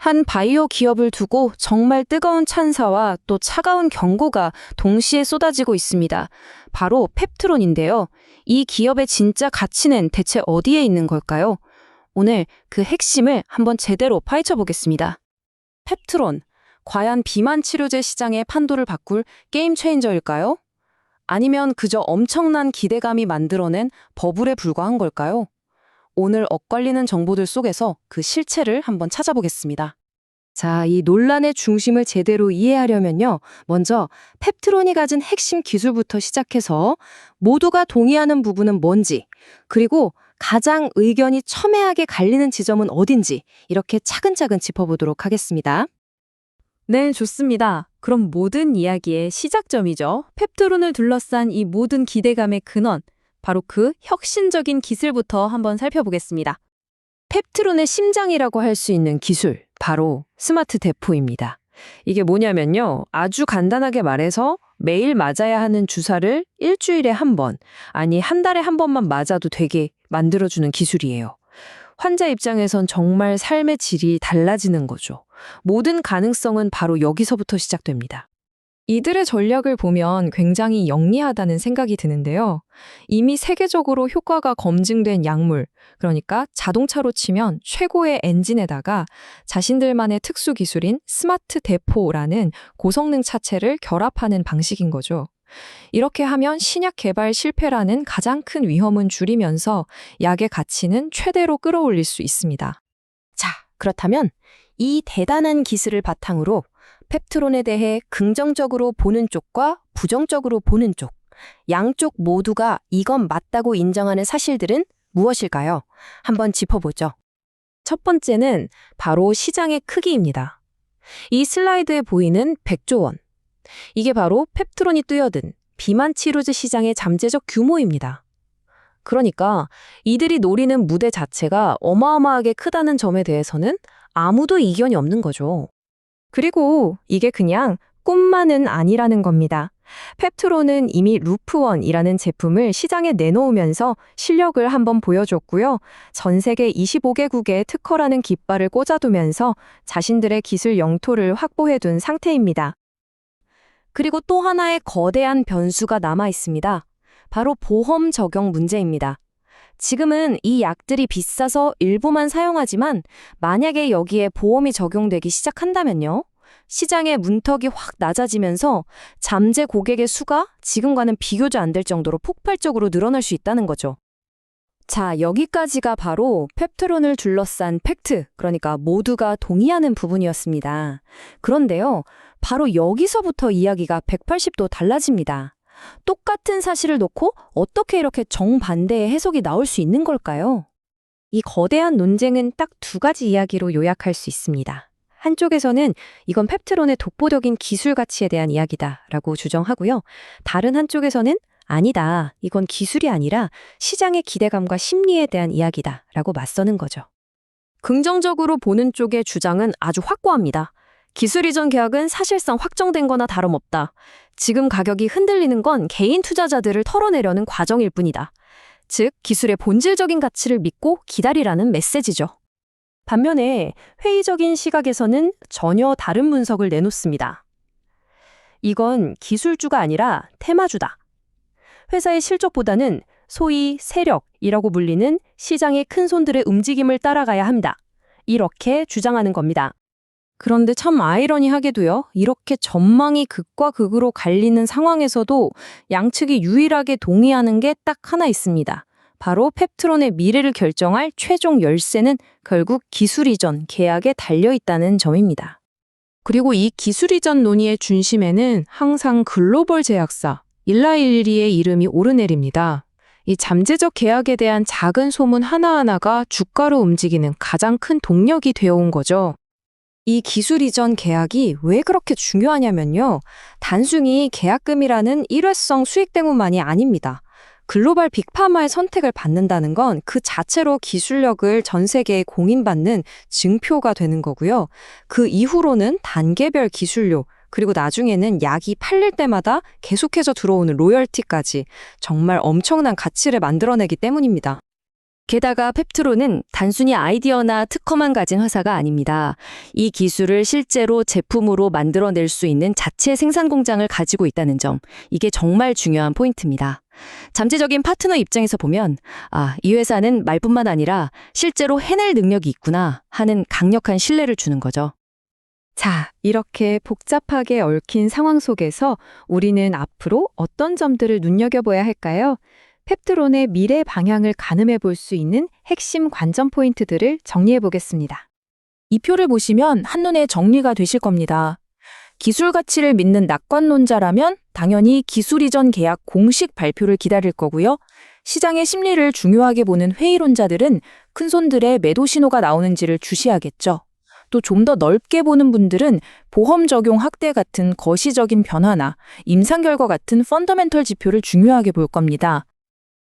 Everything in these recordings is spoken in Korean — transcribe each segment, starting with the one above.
한 바이오 기업을 두고 정말 뜨거운 찬사와 또 차가운 경고가 동시에 쏟아지고 있습니다. 바로 펩트론인데요. 이 기업의 진짜 가치는 대체 어디에 있는 걸까요? 오늘 그 핵심을 한번 제대로 파헤쳐 보겠습니다. 펩트론, 과연 비만 치료제 시장의 판도를 바꿀 게임 체인저일까요? 아니면 그저 엄청난 기대감이 만들어낸 버블에 불과한 걸까요? 오늘 엇갈리는 정보들 속에서 그 실체를 한번 찾아보겠습니다. 자, 이 논란의 중심을 제대로 이해하려면요. 먼저 펩트론이 가진 핵심 기술부터 시작해서 모두가 동의하는 부분은 뭔지, 그리고 가장 의견이 첨예하게 갈리는 지점은 어딘지 이렇게 차근차근 짚어보도록 하겠습니다. 네, 좋습니다. 그럼 모든 이야기의 시작점이죠. 펩트론을 둘러싼 이 모든 기대감의 근원, 바로 그 혁신적인 기술부터 한번 살펴보겠습니다. 펩트론의 심장이라고 할 수 있는 기술, 바로 스마트 대포입니다. 이게 뭐냐면요. 아주 간단하게 말해서 매일 맞아야 하는 주사를 일주일에 한 번, 아니 한 달에 한 번만 맞아도 되게 만들어주는 기술이에요. 환자 입장에선 정말 삶의 질이 달라지는 거죠. 모든 가능성은 바로 여기서부터 시작됩니다. 이들의 전략을 보면 굉장히 영리하다는 생각이 드는데요. 이미 세계적으로 효과가 검증된 약물, 그러니까 자동차로 치면 최고의 엔진에다가 자신들만의 특수 기술인 스마트 대포라는 고성능 차체를 결합하는 방식인 거죠. 이렇게 하면 신약 개발 실패라는 가장 큰 위험은 줄이면서 약의 가치는 최대로 끌어올릴 수 있습니다. 자, 그렇다면 이 대단한 기술을 바탕으로 펩트론에 대해 긍정적으로 보는 쪽과 부정적으로 보는 쪽, 양쪽 모두가 이건 맞다고 인정하는 사실들은 무엇일까요? 한번 짚어보죠. 첫 번째는 바로 시장의 크기입니다. 이 슬라이드에 보이는 100조 원. 이게 바로 펩트론이 뛰어든 비만 치료제 시장의 잠재적 규모입니다. 그러니까 이들이 노리는 무대 자체가 어마어마하게 크다는 점에 대해서는 아무도 이견이 없는 거죠. 그리고 이게 그냥 꿈만은 아니라는 겁니다. 펩트론은 이미 루프원이라는 제품을 시장에 내놓으면서 실력을 한번 보여줬고요. 전 세계 25개국에 특허라는 깃발을 꽂아두면서 자신들의 기술 영토를 확보해둔 상태입니다. 그리고 또 하나의 거대한 변수가 남아 있습니다. 바로 보험 적용 문제입니다. 지금은 이 약들이 비싸서 일부만 사용하지만 만약에 여기에 보험이 적용되기 시작한다면요. 시장의 문턱이 확 낮아지면서 잠재 고객의 수가 지금과는 비교도 안 될 정도로 폭발적으로 늘어날 수 있다는 거죠. 자, 여기까지가 바로 펩트론을 둘러싼 팩트, 그러니까 모두가 동의하는 부분이었습니다. 그런데요, 바로 여기서부터 이야기가 180도 달라집니다. 똑같은 사실을 놓고 어떻게 이렇게 정반대의 해석이 나올 수 있는 걸까요? 이 거대한 논쟁은 딱 두 가지 이야기로 요약할 수 있습니다. 한쪽에서는 이건 펩트론의 독보적인 기술 가치에 대한 이야기다라고 주장하고요. 다른 한쪽에서는 아니다, 이건 기술이 아니라 시장의 기대감과 심리에 대한 이야기다라고 맞서는 거죠. 긍정적으로 보는 쪽의 주장은 아주 확고합니다. 기술 이전 계약은 사실상 확정된 거나 다름없다. 지금 가격이 흔들리는 건 개인 투자자들을 털어내려는 과정일 뿐이다. 즉, 기술의 본질적인 가치를 믿고 기다리라는 메시지죠. 반면에 회의적인 시각에서는 전혀 다른 분석을 내놓습니다. 이건 기술주가 아니라 테마주다. 회사의 실적보다는 소위 세력이라고 불리는 시장의 큰 손들의 움직임을 따라가야 합니다. 이렇게 주장하는 겁니다. 그런데 참 아이러니하게도요, 이렇게 전망이 극과 극으로 갈리는 상황에서도 양측이 유일하게 동의하는 게 딱 하나 있습니다. 바로 펩트론의 미래를 결정할 최종 열쇠는 결국 기술 이전 계약에 달려있다는 점입니다. 그리고 이 기술 이전 논의의 중심에는 항상 글로벌 제약사 일라일리의 이름이 오르내립니다. 이 잠재적 계약에 대한 작은 소문 하나하나가 주가로 움직이는 가장 큰 동력이 되어온 거죠. 이 기술 이전 계약이 왜 그렇게 중요하냐면요. 단순히 계약금이라는 일회성 수익 때문만이 아닙니다. 글로벌 빅파마의 선택을 받는다는 건 그 자체로 기술력을 전 세계에 공인받는 증표가 되는 거고요. 그 이후로는 단계별 기술료, 그리고 나중에는 약이 팔릴 때마다 계속해서 들어오는 로열티까지 정말 엄청난 가치를 만들어내기 때문입니다. 게다가 펩트론은 단순히 아이디어나 특허만 가진 회사가 아닙니다. 이 기술을 실제로 제품으로 만들어낼 수 있는 자체 생산 공장을 가지고 있다는 점, 이게 정말 중요한 포인트입니다. 잠재적인 파트너 입장에서 보면, 이 회사는 말뿐만 아니라 실제로 해낼 능력이 있구나 하는 강력한 신뢰를 주는 거죠. 자, 이렇게 복잡하게 얽힌 상황 속에서 우리는 앞으로 어떤 점들을 눈여겨봐야 할까요? 펩트론의 미래 방향을 가늠해 볼 수 있는 핵심 관전 포인트들을 정리해 보겠습니다. 이 표를 보시면 한눈에 정리가 되실 겁니다. 기술 가치를 믿는 낙관론자라면 당연히 기술 이전 계약 공식 발표를 기다릴 거고요. 시장의 심리를 중요하게 보는 회의론자들은 큰손들의 매도 신호가 나오는지를 주시하겠죠. 또 좀 더 넓게 보는 분들은 보험 적용 확대 같은 거시적인 변화나 임상 결과 같은 펀더멘털 지표를 중요하게 볼 겁니다.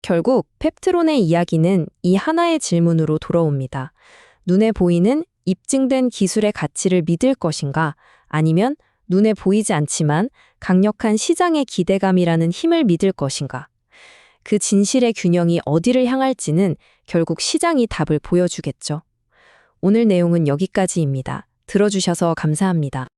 결국 펩트론의 이야기는 이 하나의 질문으로 돌아옵니다. 눈에 보이는 입증된 기술의 가치를 믿을 것인가? 아니면 눈에 보이지 않지만 강력한 시장의 기대감이라는 힘을 믿을 것인가? 그 진실의 균형이 어디를 향할지는 결국 시장이 답을 보여주겠죠. 오늘 내용은 여기까지입니다. 들어주셔서 감사합니다.